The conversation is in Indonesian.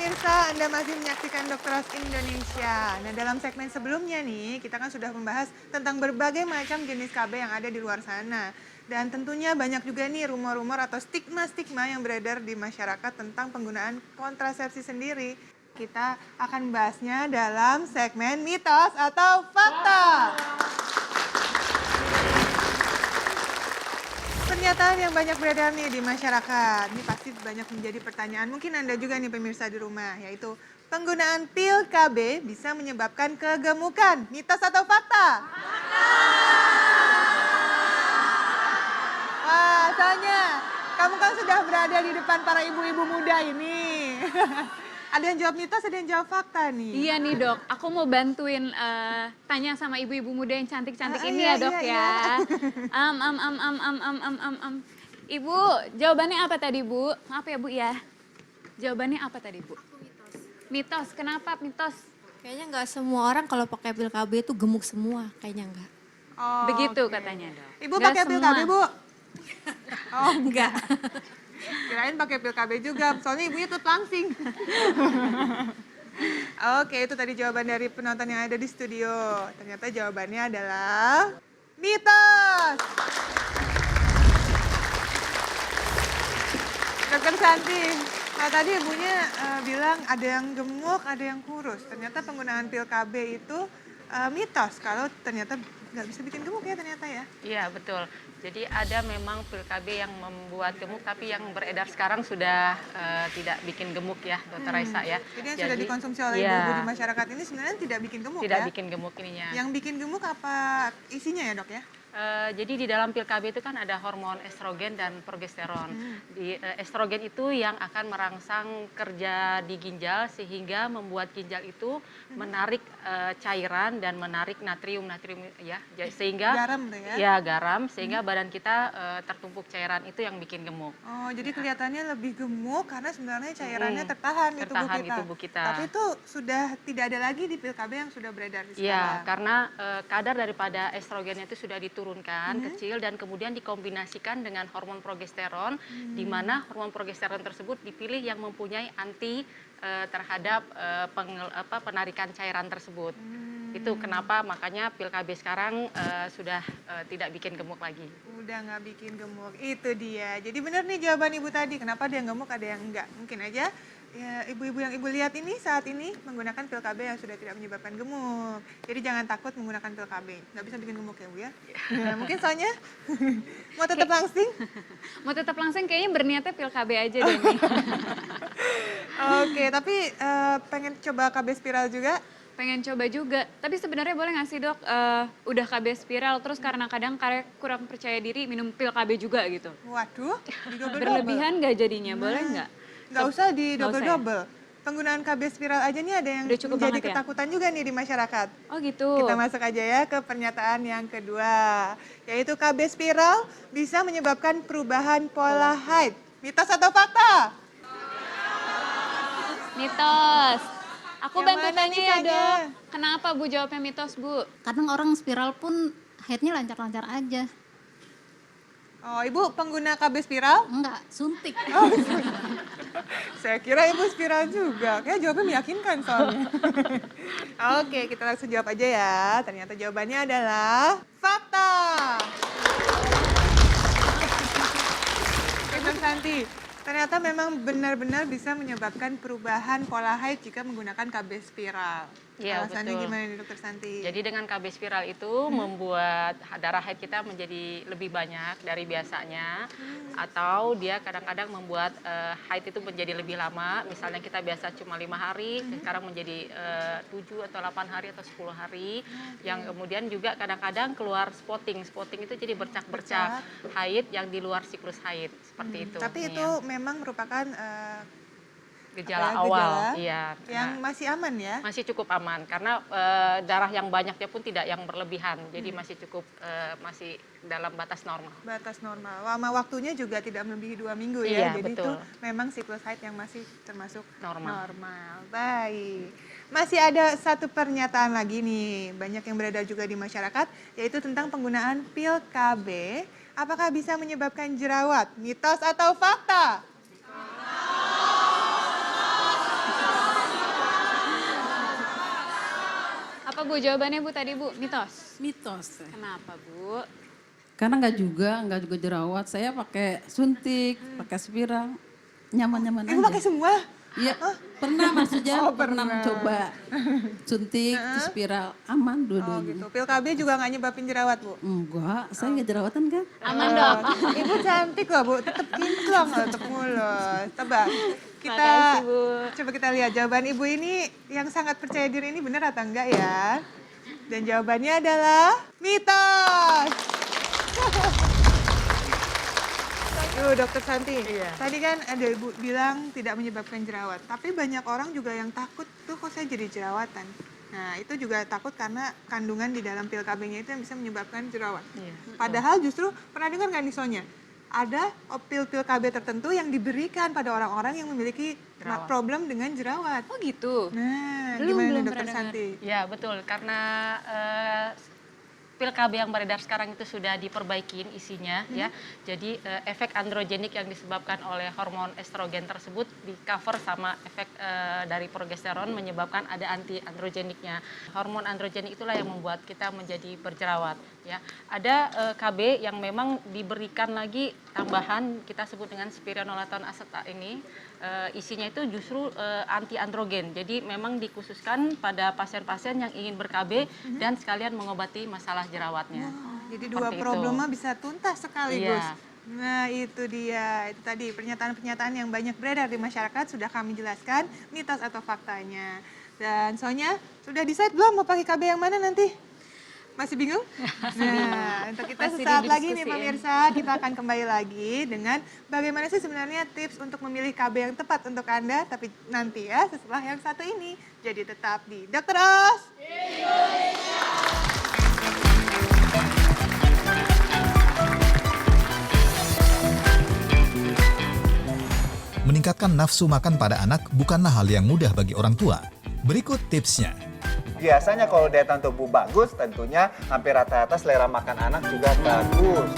pemirsa, Anda masih menyaksikan Dokter Indonesia. Nah, dalam segmen sebelumnya nih, kita kan sudah membahas tentang berbagai macam jenis KB yang ada di luar sana. Dan tentunya banyak juga nih rumor-rumor atau stigma-stigma yang beredar di masyarakat tentang penggunaan kontrasepsi sendiri. Kita akan membahasnya dalam segmen mitos atau fakta. Pernyataan yang banyak beredar nih di masyarakat, ini pasti banyak menjadi pertanyaan, mungkin Anda juga nih pemirsa di rumah, yaitu penggunaan pil KB bisa menyebabkan kegemukan, mitos atau fakta? Wah, soalnya kamu kan sudah berada di depan para ibu-ibu muda ini. Ada yang jawab mitos, ada yang jawab fakta nih. Iya nih dok, aku mau bantuin tanya sama ibu-ibu muda yang cantik-cantik ini iya, ya dok iya. ya. Ibu, jawabannya apa tadi Bu? Maaf ya Bu ya. Jawabannya apa tadi Bu? Aku mitos. Mitos, kenapa mitos? Kayaknya nggak semua orang kalau pakai pil KB itu gemuk semua, kayaknya nggak. Oh, Begitu oke. katanya dok. Ibu Nggak pakai pil semua. KB, Bu? Oh, Enggak. kirain pakai pil KB juga, soalnya ibunya tuh langsing. Oke, itu tadi jawaban dari penonton yang ada di studio. Ternyata jawabannya adalah mitos. Dokter Santi, nah tadi ibunya bilang ada yang gemuk, ada yang kurus. Ternyata penggunaan pil KB itu mitos kalau ternyata nggak bisa bikin gemuk ya ternyata ya. Iya betul. Jadi ada memang pil KB yang membuat gemuk, tapi yang beredar sekarang sudah tidak bikin gemuk ya, Dokter Raisa ya. Jadi yang sudah dikonsumsi oleh iya, ibu-ibu di masyarakat ini sebenarnya tidak bikin gemuk tidak ya? bikin gemuk ininya. Yang bikin gemuk apa isinya ya dok ya? Jadi di dalam pil KB itu kan ada hormon estrogen dan progesteron. Estrogen itu yang akan merangsang kerja di ginjal sehingga membuat ginjal itu menarik cairan dan menarik natrium ya, sehingga Garam tuh ya? ya garam sehingga badan kita tertumpuk cairan, itu yang bikin gemuk. Oh, jadi kelihatannya lebih gemuk karena sebenarnya cairannya tertahan, Tertahan di di tubuh kita. Tapi itu sudah tidak ada lagi di pil KB yang sudah beredar di Iya, sekarang. karena kadar daripada estrogennya itu sudah diturunkan kecil dan kemudian dikombinasikan dengan hormon progesteron, di mana hormon progesteron tersebut dipilih yang mempunyai anti terhadap penarikan cairan tersebut. Itu kenapa makanya pil KB sekarang sudah tidak bikin gemuk lagi. Udah nggak bikin gemuk, itu dia. Jadi benar nih jawaban ibu tadi, kenapa ada yang gemuk, ada yang enggak. Mungkin aja ya, ibu-ibu yang ibu lihat ini saat ini menggunakan pil KB yang sudah tidak menyebabkan gemuk. Jadi jangan takut menggunakan pil KB, nggak bisa bikin gemuk ya Bu ya. Ya, mungkin soalnya mau tetap langsing. Mau tetap langsing kayaknya berniatnya pil KB aja deh nih. Oke, tapi pengen coba KB spiral juga. Pengen coba juga, tapi sebenarnya boleh nggak sih dok, udah KB spiral terus karena kadang kurang percaya diri minum pil KB juga gitu. Waduh, di double-double. Berlebihan nggak jadinya, boleh nggak? Nggak usah di Nggak usah ya? double-double. Penggunaan KB spiral aja nih ada yang Udah cukup menjadi banget ya? ketakutan juga nih di masyarakat. Oh gitu. Kita masuk aja ya ke pernyataan yang kedua, yaitu KB spiral bisa menyebabkan perubahan pola haid. Mitos atau fakta? Mitos. Aku Yang bantu mana tanya nih, ya Sanya? dok. Kenapa Bu jawabnya mitos Bu? Kadang orang spiral pun haidnya lancar-lancar aja. Oh, Ibu pengguna KB spiral? Enggak, suntik. Saya kira Ibu spiral juga. Kayak jawabnya meyakinkan soalnya. Oke, kita langsung jawab aja ya. Ternyata jawabannya adalah fakta. Dokter Santi, ternyata memang benar-benar bisa menyebabkan perubahan pola haid jika menggunakan KB spiral. Iya, Alasannya betul. gimana nih Dokter Santi? Jadi dengan KB spiral itu membuat darah haid kita menjadi lebih banyak dari biasanya, atau dia kadang-kadang membuat haid itu menjadi lebih lama. Misalnya kita biasa cuma 5 hari, sekarang menjadi 7 atau 8 hari atau 10 hari. Yang kemudian juga kadang-kadang keluar spotting. Spotting itu jadi bercak-bercak haid yang di luar siklus haid, seperti itu. Tapi Nia. itu memang merupakan gejala apa ya, awal, gejala iya. yang Nah, masih aman ya? masih cukup aman karena darah yang banyaknya pun tidak yang berlebihan, jadi masih cukup masih dalam batas normal. Batas normal. Lama waktunya juga tidak melebihi 2 minggu ya. Iya, Jadi betul. itu memang siklus haid yang masih termasuk Normal. Baik. Masih ada satu pernyataan lagi nih, banyak yang beredar juga di masyarakat, yaitu tentang penggunaan pil KB. Apakah bisa menyebabkan jerawat? Mitos atau fakta? Apa Bu jawabannya Bu tadi Bu? Mitos. Mitos. Kenapa Bu? Karena nggak juga jerawat. Saya pakai suntik, pakai spiral, nyaman-nyaman Ibu aja. pakai semua? Iya, pernah maksudnya Oh, pernah pernah. mencoba suntik, terus spiral, aman Oh dua-duanya. gitu. Pil KB juga nggak nyebabin jerawat, Bu? Enggak, saya nggak jerawatan kan? Aman dok. Ibu cantik loh, Bu. Tetap kinclong loh, tetap mulus. Coba kita Makasih, Bu. coba kita lihat jawaban Ibu ini yang sangat percaya diri ini benar atau enggak ya? Dan jawabannya adalah mitos. Tuh, Dokter Santi. Iya. Tadi kan ada Ibu bilang tidak menyebabkan jerawat, tapi banyak orang juga yang takut tuh kok saya jadi jerawatan. Nah, itu juga takut karena kandungan di dalam pil KB-nya itu yang bisa menyebabkan jerawat. Iya. Padahal justru pernah dengar nggak nih Sonya? Ada pil-pil KB tertentu yang diberikan pada orang-orang yang memiliki Jerawat. problem dengan jerawat. Oh gitu. Nah, Belum gimana nih Dokter pernah dengar. Santi? Ya betul, karena pil KB yang beredar sekarang itu sudah diperbaikin isinya ya. Jadi efek androgenik yang disebabkan oleh hormon estrogen tersebut di cover sama efek dari progesteron menyebabkan ada anti androgeniknya. Hormon androgenik itulah yang membuat kita menjadi berjerawat ya. Ada KB yang memang diberikan lagi tambahan kita sebut dengan spironolactone acetate ini. Isinya itu justru anti androgen. Jadi memang dikhususkan pada pasien-pasien yang ingin ber-KB dan sekalian mengobati masalah jerawatnya. Jadi dua Seperti itu. problema bisa tuntas sekaligus. Iya. Nah itu dia, itu tadi pernyataan-pernyataan yang banyak beredar di masyarakat sudah kami jelaskan mitos atau faktanya. Dan Sonya, sudah decide belum mau pakai KB yang mana nanti? Masih bingung? Nah, untuk kita Masih sesaat lagi nih didiskusiin. pemirsa, kita akan kembali lagi dengan bagaimana sih sebenarnya tips untuk memilih KB yang tepat untuk Anda, tapi nanti ya setelah yang satu ini. Jadi tetap di Dokter Os. Meningkatkan nafsu makan pada anak bukanlah hal yang mudah bagi orang tua. Berikut tipsnya. Biasanya kalau daya tahan tubuh bagus, tentunya hampir rata-rata selera makan anak juga bagus.